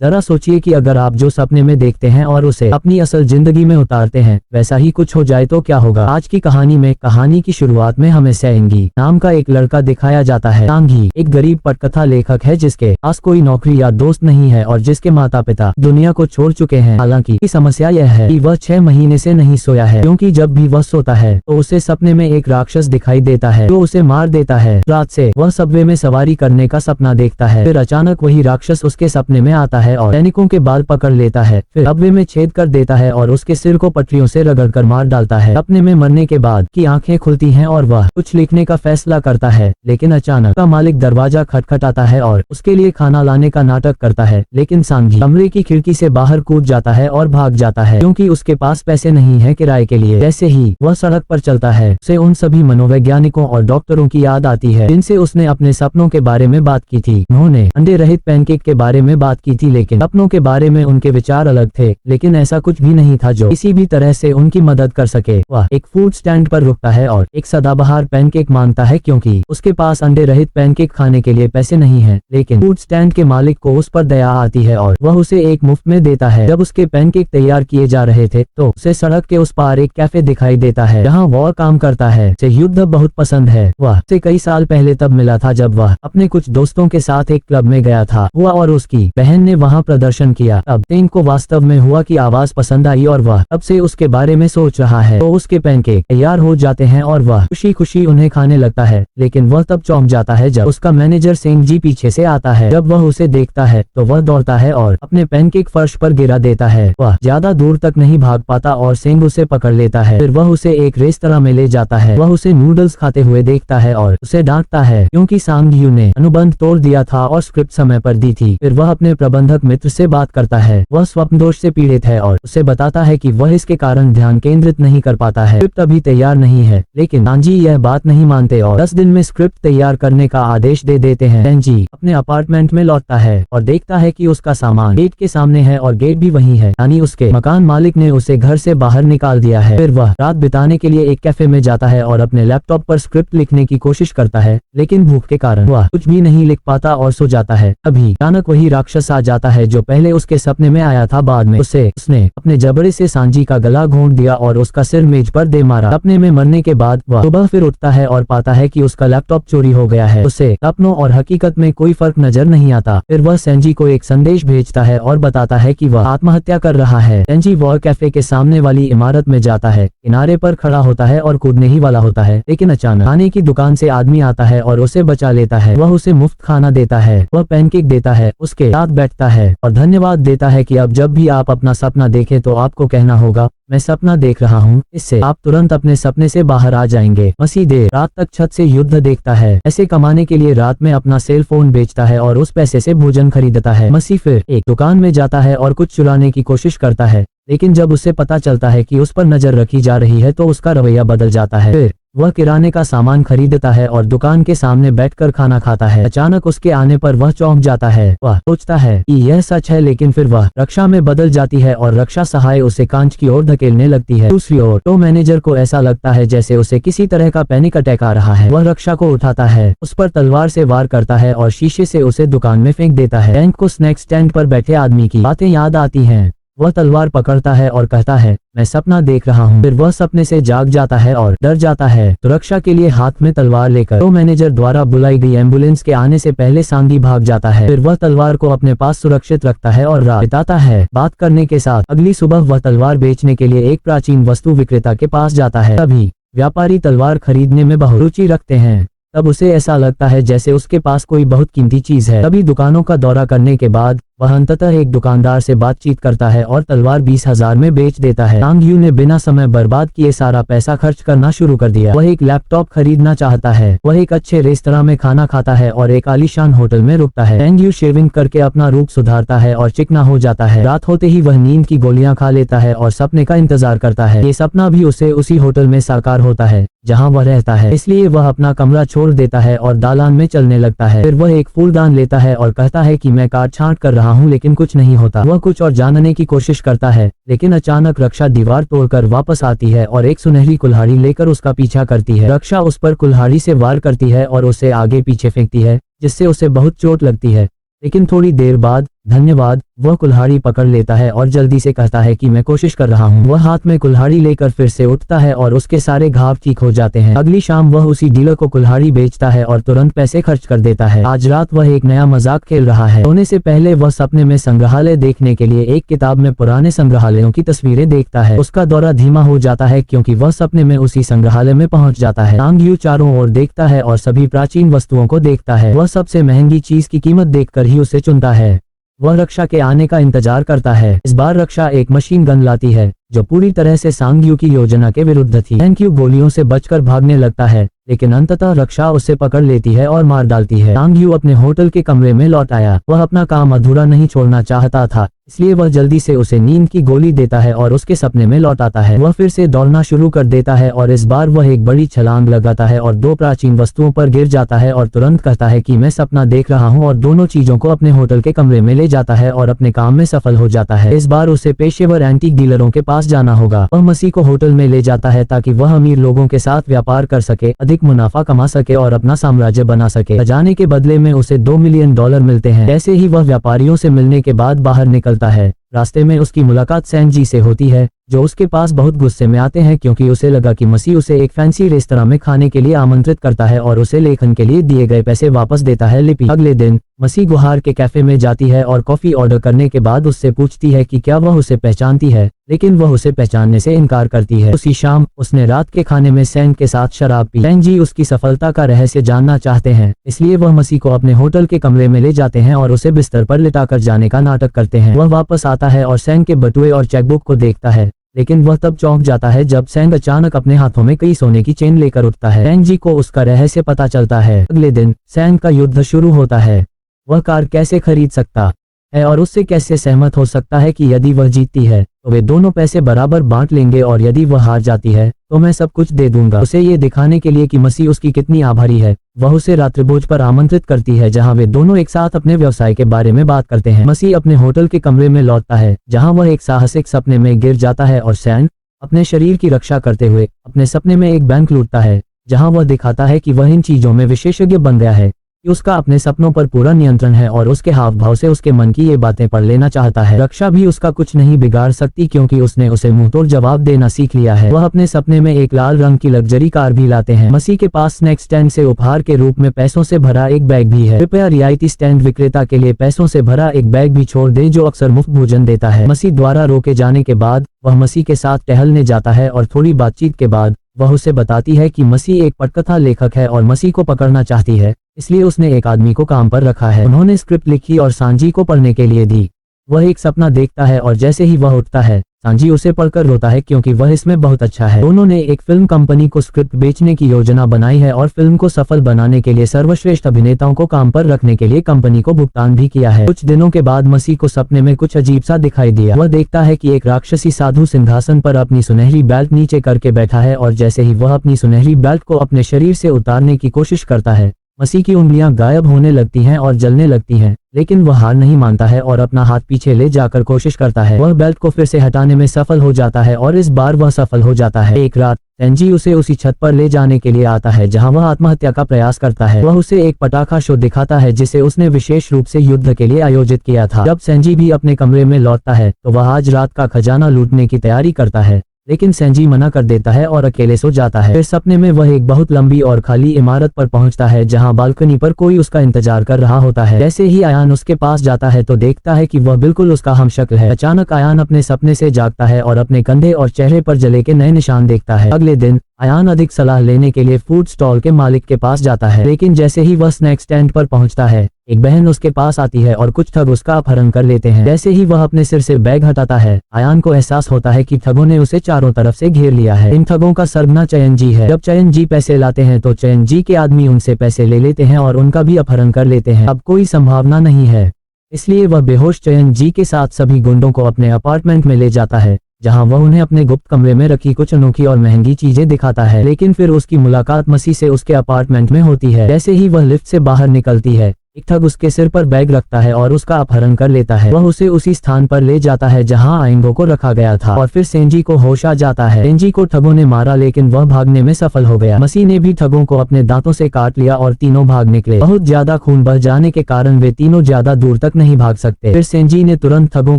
जरा सोचिए कि अगर आप जो सपने में देखते हैं और उसे अपनी असल जिंदगी में उतारते हैं वैसा ही कुछ हो जाए तो क्या होगा। आज की कहानी में कहानी की शुरुआत में हमें सेंगी नाम का एक लड़का दिखाया जाता है। सांगी एक गरीब पटकथा लेखक है जिसके पास कोई नौकरी या दोस्त नहीं है और जिसके माता पिता दुनिया को छोड़ चुके हैं। हालांकि समस्या यह है कि वह 6 महीने से नहीं सोया है, क्योंकि जब भी वह सोता है तो उसे सपने में एक राक्षस दिखाई देता है जो उसे मार देता है। रात से वह सबवे में सवारी करने का सपना देखता है, फिर अचानक वही राक्षस उसके सपने में आता है और सैनिकों के बाल पकड़ लेता है, फिर सबवे में छेद कर देता है और उसके सिर को पटरियों से रगड़कर मार डालता है। सपने में मरने के बाद की आंखें खुलती हैं और वह कुछ लिखने का फैसला करता है, लेकिन अचानक का मालिक दरवाजा खटखटाता है और उसके लिए खाना लाने का नाटक करता है। लेकिन सांगी कमरे की खिड़की से बाहर कूद जाता है और भाग जाता है क्योंकि उसके पास पैसे नहीं है किराए के लिए। जैसे ही वह सड़क पर चलता है उसे उन सभी मनोवैज्ञानिकों और डॉक्टरों की याद आती है जिनसे उसने अपने सपनों के बारे में बात की थी। उन्होंने अंडे रहित पैनकेक के बारे में बात की थी, लेकिन सपनों के बारे में उनके विचार अलग थे। लेकिन ऐसा कुछ भी नहीं था जो किसी भी तरह से उनकी मदद कर सके। वह एक फूड स्टैंड पर रुकता है और एक सदाबहार पैनकेक मांगता है क्योंकि उसके पास अंडे रहित पैनकेक खाने के लिए पैसे नहीं है। लेकिन फूड स्टैंड के मालिक को उस पर दया आती है और वह उसे एक मुफ्त में देता है। जब उसके पैनकेक तैयार किए जा रहे थे तो उसे सड़क के उस पार एक कैफे दिखाई देता है जहाँ वह काम करता है। उसे युद्ध बहुत पसंद है। वह उसे कई साल पहले तब मिला था जब वह अपने कुछ दोस्तों के साथ एक क्लब में गया था। हुआ और उसकी बहन ने वहाँ प्रदर्शन किया। अब सेन को वास्तव में हुआ की आवाज पसंद आई और वह अब से उसके बारे में सोच रहा है। तो उसके पैनकेक तैयार हो जाते हैं और वह खुशी खुशी उन्हें खाने लगता है। लेकिन वह तब चौंक जाता है जब उसका मैनेजर सेंग जी पीछे से आता है। जब वह उसे देखता है तो वह दौड़ता है और अपने पैनकेक फर्श पर गिरा देता है। वह ज्यादा दूर तक नहीं भाग पाता और सेंग उसे पकड़ लेता है। फिर वह उसे एक रेस्तरां में ले जाता है। वह उसे नूडल्स खाते हुए देखता है और उसे डांटता है क्योंकि सांगयू ने अनुबंध तोड़ दिया था और स्क्रिप्ट समय पर दी थी। फिर वह अपने प्रबंधक मित्र से बात करता है। वह स्वप्न दोष से पीड़ित है और उसे बताता है कि वह इसके कारण ध्यान केंद्रित नहीं कर पाता है। स्क्रिप्ट अभी तैयार नहीं है, लेकिन सांजी यह बात नहीं मानते और 10 दिन में स्क्रिप्ट तैयार करने का आदेश दे देते हैं। सांजी अपने अपार्टमेंट में लौटता है और देखता है कि उसका सामान गेट के सामने है और गेट भी वहीं है, यानी उसके मकान मालिक ने उसे घर से बाहर निकाल दिया है। फिर वह रात बिताने के लिए एक कैफे में जाता है और अपने लैपटॉप पर स्क्रिप्ट लिखने की कोशिश करता है, लेकिन भूख के कारण वह कुछ भी नहीं लिख पाता और सो जाता है। अभी अचानक वही राक्षस आ जाता है जो पहले उसके सपने में आया था। बाद में उसने अपने जबड़े से सांजी का गला घोंट दिया और उसका सिर मेज पर दे मारा। सपने में मरने के बाद वह सुबह फिर उठता है और पाता है कि उसका लैपटॉप चोरी हो गया है। उसे सपनों और हकीकत में कोई फर्क नजर नहीं आता। फिर वह सेंजी को एक संदेश भेजता है और बताता है कि वह आत्महत्या कर रहा है। सेंजी वह कैफे के सामने वाली इमारत में जाता है, किनारे पर खड़ा होता है और कूदने ही वाला होता है, लेकिन अचानक खाने की दुकान से आदमी आता है और उसे बचा लेता है। वह उसे मुफ्त खाना देता है, वह पैनकेक देता है, उसके साथ बैठता है और धन्यवाद देता है कि अब जब भी आप अपना सपना देखें तो आपको कहना होगा मैं सपना देख रहा हूँ। इससे आप तुरंत अपने सपने से बाहर आ जाएंगे। मसी देर रात तक छत से युद्ध देखता है। पैसे कमाने के लिए रात में अपना सेल फोन बेचता है और उस पैसे से भोजन खरीदता है। मसी फिर एक दुकान में जाता है और कुछ चुराने की कोशिश करता है, लेकिन जब उसे पता चलता है कि उस पर नजर रखी जा रही है तो उसका रवैया बदल जाता है। फिर वह किराने का सामान खरीदता है और दुकान के सामने बैठकर खाना खाता है। अचानक उसके आने पर वह चौंक जाता है। वह सोचता है कि यह सच है, लेकिन फिर वह रक्षा में बदल जाती है और रक्षा सहाय उसे कांच की ओर धकेलने लगती है। दूसरी ओर तो मैनेजर को ऐसा लगता है जैसे उसे किसी तरह का पैनिक अटैक आ रहा है। वह रक्षा को उठाता है, उस पर तलवार से वार करता है और शीशे से उसे दुकान में फेंक देता है। बैंक को स्नैक स्टैंड पर बैठे आदमी की बातें याद आती हैं। वह तलवार पकड़ता है और कहता है मैं सपना देख रहा हूँ। फिर वह सपने से जाग जाता है और डर जाता है। सुरक्षा के लिए हाथ में तलवार लेकर तो मैनेजर द्वारा बुलाई गई एम्बुलेंस के आने से पहले सांगी भाग जाता है। फिर वह तलवार को अपने पास सुरक्षित रखता है और रात बिताता है। बात करने के साथ अगली सुबह वह तलवार बेचने के लिए एक प्राचीन वस्तु विक्रेता के पास जाता है। तभी व्यापारी तलवार खरीदने में बहुत रुचि रखते हैं। तब उसे ऐसा लगता है जैसे उसके पास कोई बहुत कीमती चीज है। तभी दुकानों का दौरा करने के बाद वह अंततः एक दुकानदार से बातचीत करता है और तलवार 20,000 में बेच देता है। सांगयू ने बिना समय बर्बाद किए सारा पैसा खर्च करना शुरू कर दिया। वह एक लैपटॉप खरीदना चाहता है, वह एक अच्छे रेस्तरां में खाना खाता है और एक आलीशान होटल में रुकता है। सांगयू शेविंग करके अपना रूप सुधारता है और चिकना हो जाता है। रात होते ही वह नींद की गोलियां खा लेता है और सपने का इंतजार करता है। ये सपना भी उसे उसी होटल में साकार होता है जहाँ वह रहता है, इसलिए वह अपना कमरा छोड़ देता है और दालान में चलने लगता है। फिर वह एक फूलदान लेता है और कहता है कि मैं काट छांट कर रहा हूँ, लेकिन कुछ नहीं होता। वह कुछ और जानने की कोशिश करता है, लेकिन अचानक रक्षा दीवार तोड़कर वापस आती है और एक सुनहरी कुल्हाड़ी लेकर उसका पीछा करती है। रक्षा उस पर कुल्हाड़ी से वार करती है और उसे आगे पीछे फेंकती है, जिससे उसे बहुत चोट लगती है। लेकिन थोड़ी देर बाद धन्यवाद। वह कुल्हाड़ी पकड़ लेता है और जल्दी से कहता है कि मैं कोशिश कर रहा हूँ। वह हाथ में कुल्हाड़ी लेकर फिर से उठता है और उसके सारे घाव ठीक हो जाते हैं। अगली शाम वह उसी डीलर को कुल्हाड़ी बेचता है और तुरंत पैसे खर्च कर देता है। आज रात वह एक नया मजाक खेल रहा है। सोने से पहले वह सपने में संग्रहालय देखने के लिए एक किताब में पुराने संग्रहालयों की तस्वीरें देखता है। उसका दौरा धीमा हो जाता है क्योंकि वह सपने में उसी संग्रहालय में पहुंच जाता है। सांग यू चारों ओर देखता है और सभी प्राचीन वस्तुओं को देखता है। वह सबसे महंगी चीज की कीमत देखकर ही उसे चुनता है। वह रक्षा के आने का इंतजार करता है। इस बार रक्षा एक मशीन गन लाती है जो पूरी तरह से सांग यू की योजना के विरुद्ध थी। सांग यू गोलियों से बचकर भागने लगता है लेकिन अंततः रक्षा उसे पकड़ लेती है और मार डालती है। सांग यू अपने होटल के कमरे में लौट आया। वह अपना काम अधूरा नहीं छोड़ना चाहता था, इसलिए वह जल्दी से उसे नींद की गोली देता है और उसके सपने में लौट आता है। वह फिर से दौड़ना शुरू कर देता है और इस बार वह एक बड़ी छलांग लगाता है और दो प्राचीन वस्तुओं पर गिर जाता है और तुरंत कहता है कि मैं सपना देख रहा हूँ और दोनों चीजों को अपने होटल के कमरे में ले जाता है और अपने काम में सफल हो जाता है। इस बार उसे पेशेवर एंटीक डीलरों के पास जाना होगा। वह मसीह को होटल में ले जाता है ताकि वह अमीर लोगों के साथ व्यापार कर सके, अधिक मुनाफा कमा सके और अपना साम्राज्य बना सके। खजाने के बदले में उसे $2 मिलियन मिलते हैं। जैसे ही वह व्यापारियों से मिलने के बाद बाहर निकलता है, रास्ते में उसकी मुलाकात सैन जी से होती है जो उसके पास बहुत गुस्से में आते हैं क्योंकि उसे लगा कि मसीह उसे एक फैंसी रेस्तरां में खाने के लिए आमंत्रित करता है और उसे लेखन के लिए दिए गए पैसे वापस देता है। लिपि अगले दिन मसीह गुहार के कैफे में जाती है और कॉफी ऑर्डर करने के बाद उससे पूछती है कि क्या वह उसे पहचानती है, लेकिन वह उसे पहचानने से इनकार करती है। उसी शाम उसने रात के खाने में सैन के साथ शराब पी। सैन जी उसकी सफलता का रहस्य जानना चाहते हैं, इसलिए वह मसीह को अपने होटल के कमरे में ले जाते हैं और उसे बिस्तर पर लिटाकर जाने का नाटक करते हैं। वह वापस आता है और सैन के बटुए और चेकबुक को देखता है, लेकिन वह तब चौंक जाता है जब सैन अचानक अपने हाथों में कई सोने की चेन लेकर उठता है। सैन जी को उसका रहस्य पता चलता है। अगले दिन सैन का युद्ध शुरू होता है। वह कार कैसे खरीद सकता है और उससे कैसे सहमत हो सकता है कि यदि वह जीतती है तो वे दोनों पैसे बराबर बांट लेंगे और यदि वह हार जाती है तो मैं सब कुछ दे दूंगा। उसे ये दिखाने के लिए कि मसीह उसकी कितनी आभारी है, वह उसे रात्रिभोज पर आमंत्रित करती है जहां वे दोनों एक साथ अपने व्यवसाय के बारे में बात करते हैं। मसीह अपने होटल के कमरे में लौटता है जहां वह एक साहसिक सपने में गिर जाता है और सैन अपने शरीर की रक्षा करते हुए अपने सपने में एक बैंक लूटता है जहां वह दिखाता है कि वह इन चीजों में विशेषज्ञ बन गया है कि उसका अपने सपनों पर पूरा नियंत्रण है और उसके हाव भाव से उसके मन की ये बातें पढ़ लेना चाहता है। रक्षा भी उसका कुछ नहीं बिगाड़ सकती क्योंकि उसने उसे मुंहतोड़ जवाब देना सीख लिया है। वह अपने सपने में एक लाल रंग की लग्जरी कार भी लाते हैं। मसीह के पास स्नैक स्टैंड से उपहार के रूप में पैसों से भरा एक बैग भी है। कृपया रियायती स्टैंड विक्रेता के लिए पैसों से भरा एक बैग भी छोड़ दे जो अक्सर मुफ्त भोजन देता है। मसीह द्वारा रोके जाने के बाद वह मसीह के साथ टहलने जाता है और थोड़ी बातचीत के बाद वह उसे बताती है कि मसीह एक पटकथा लेखक है और मसीह को पकड़ना चाहती है, इसलिए उसने एक आदमी को काम पर रखा है। उन्होंने स्क्रिप्ट लिखी और सांजी को पढ़ने के लिए दी। वह एक सपना देखता है और जैसे ही वह उठता है सांजी उसे पढ़कर रोता है क्योंकि वह इसमें बहुत अच्छा है। दोनों ने एक फिल्म कंपनी को स्क्रिप्ट बेचने की योजना बनाई है और फिल्म को सफल बनाने के लिए सर्वश्रेष्ठ अभिनेताओं को काम पर रखने के लिए कंपनी को भुगतान भी किया है। कुछ दिनों के बाद मसीह को सपने में कुछ अजीब सा दिखाई दिया। वह देखता है कि एक राक्षसी साधु सिंहासन पर अपनी सुनहरी बेल्ट नीचे करके बैठा है और जैसे ही वह अपनी सुनहरी बेल्ट को अपने शरीर से उतारने की कोशिश करता है मसीह की उंगलियां गायब होने लगती हैं और जलने लगती हैं, लेकिन वह हार नहीं मानता है और अपना हाथ पीछे ले जाकर कोशिश करता है। वह बेल्ट को फिर से हटाने में सफल हो जाता है और इस बार वह सफल हो जाता है। एक रात सैनजी उसे उसी छत पर ले जाने के लिए आता है जहां वह आत्महत्या का प्रयास करता है। वह उसे एक पटाखा शो दिखाता है जिसे उसने विशेष रूप से युद्ध के लिए आयोजित किया था। जब सैनजी भी अपने कमरे में लौटता है तो वह आज रात का खजाना लूटने की तैयारी करता है, लेकिन सैनजी मना कर देता है और अकेले सो जाता है। फिर सपने में वह एक बहुत लंबी और खाली इमारत पर पहुंचता है जहां बालकनी पर कोई उसका इंतजार कर रहा होता है। जैसे ही आयान उसके पास जाता है तो देखता है कि वह बिल्कुल उसका हमशक्ल है। अचानक आयान अपने सपने से जागता है और अपने कंधे और चेहरे पर जले के नए निशान देखता है। अगले दिन आयान अधिक सलाह लेने के लिए फूड स्टॉल के मालिक के पास जाता है, लेकिन जैसे ही वह स्नैक स्टैंड पर पहुंचता है एक बहन उसके पास आती है और कुछ ठग उसका अपहरण कर लेते हैं। जैसे ही वह अपने सिर से बैग हटाता है आयान को एहसास होता है कि ठगों ने उसे चारों तरफ से घेर लिया है। इन ठगों का सरगना चयन जी है। जब चयन जी पैसे लाते हैं तो चयन जी के आदमी उनसे पैसे ले लेते हैं और उनका भी अपहरण कर लेते हैं। अब कोई संभावना नहीं है, इसलिए वह बेहोश चयन जी के साथ सभी गुंडों को अपने अपार्टमेंट में ले जाता है जहां वह उन्हें अपने गुप्त कमरे में रखी कुछ अनोखी और महंगी चीजें दिखाता है। लेकिन फिर उसकी मुलाकात मसीह से उसके अपार्टमेंट में होती है। जैसे ही वह लिफ्ट से बाहर निकलती है एक ठग उसके सिर पर बैग रखता है और उसका अपहरण कर लेता है। वह उसे उसी स्थान पर ले जाता है जहां आइंगो को रखा गया था और फिर सेंजी को होश आ जाता है। सेंजी को ठगों ने मारा लेकिन वह भागने में सफल हो गया। मसी ने भी ठगों को अपने दांतों से काट लिया और तीनों भाग निकले। बहुत ज्यादा खून बह जाने के कारण वे तीनों ज्यादा दूर तक नहीं भाग सकते। फिर सेंजी ने तुरंत ठगों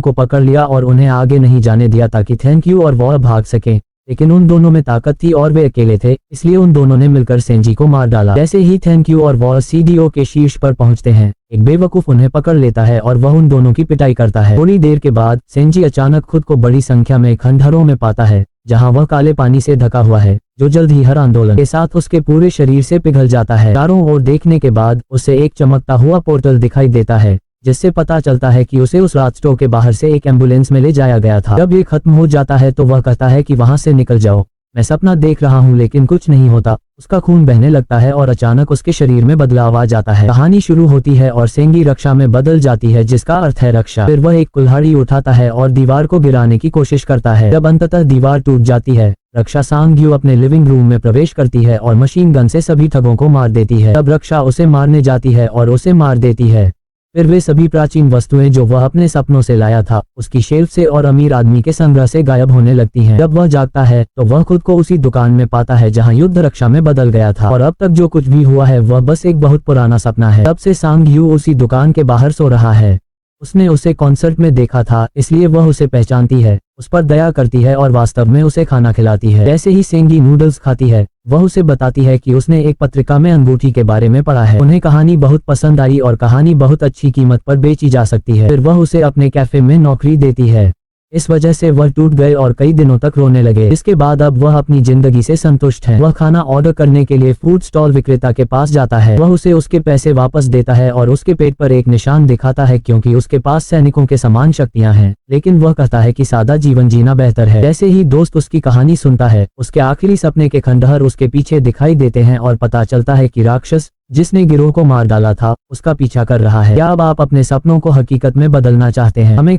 को पकड़ लिया और उन्हें आगे नहीं जाने दिया ताकि थैंक यू और वह भाग सके। लेकिन उन दोनों में ताकत थी और वे अकेले थे, इसलिए उन दोनों ने मिलकर सेंजी को मार डाला। जैसे ही थैंक यू और वह सीडीओ के शीर्ष पर पहुंचते हैं, एक बेवकूफ उन्हें पकड़ लेता है और वह उन दोनों की पिटाई करता है। थोड़ी देर के बाद सेंजी अचानक खुद को बड़ी संख्या में खंडहरों में पाता है जहां वह काले पानी से ढका हुआ है, जो जल्द ही हर आंदोलन के साथ उसके पूरे शरीर से पिघल जाता है। चारों ओर देखने के बाद उसे एक चमकता हुआ पोर्टल दिखाई देता है, जिससे पता चलता है कि उसे उस रास्ते के बाहर से एक एम्बुलेंस में ले जाया गया था। जब ये खत्म हो जाता है तो वह कहता है कि वहां से निकल जाओ, मैं सपना देख रहा हूँ, लेकिन कुछ नहीं होता। उसका खून बहने लगता है और अचानक उसके शरीर में बदलाव आ जाता है। कहानी शुरू होती है और सेंगी रक्षा में बदल जाती है, जिसका अर्थ है रक्षा। फिर वह एक कुल्हाड़ी उठाता है और दीवार को गिराने की कोशिश करता है। जब अंततः दीवार टूट जाती है, रक्षा सांग यू अपने लिविंग रूम में प्रवेश करती है और मशीन गन से सभी ठगों को मार देती है। तब रक्षा उसे मारने जाती है और उसे मार देती है। फिर वे सभी प्राचीन वस्तुएं जो वह अपने सपनों से लाया था उसकी शेल्फ से और अमीर आदमी के संग्रह से गायब होने लगती हैं। जब वह जागता है तो वह खुद को उसी दुकान में पाता है जहां युद्ध रक्षा में बदल गया था और अब तक जो कुछ भी हुआ है वह बस एक बहुत पुराना सपना है। तब से सांग यू उसी दुकान के बाहर सो रहा है। उसने उसे कॉन्सर्ट में देखा था, इसलिए वह उसे पहचानती है, उस पर दया करती है और वास्तव में उसे खाना खिलाती है। जैसे ही सेंगी नूडल्स खाती है, वह उसे बताती है कि उसने एक पत्रिका में अंगूठी के बारे में पढ़ा है। उन्हें कहानी बहुत पसंद आई और कहानी बहुत अच्छी कीमत पर बेची जा सकती है। फिर वह उसे अपने कैफे में नौकरी देती है। इस वजह से वह टूट गए और कई दिनों तक रोने लगे। इसके बाद अब वह अपनी जिंदगी से संतुष्ट है। वह खाना ऑर्डर करने के लिए फूड स्टॉल विक्रेता के पास जाता है। वह उसे उसके पैसे वापस देता है और उसके पेट पर एक निशान दिखाता है क्योंकि उसके पास सैनिकों के समान शक्तियां हैं। लेकिन वह कहता है कि सादा जीवन जीना बेहतर है। जैसे ही दोस्त उसकी कहानी सुनता है, उसके आखिरी सपने के खंडहर उसके पीछे दिखाई देते हैं और पता चलता है कि राक्षस जिसने गिरोह को मार डाला था उसका पीछा कर रहा है। क्या अब आप अपने सपनों को हकीकत में बदलना चाहते हैं? हमें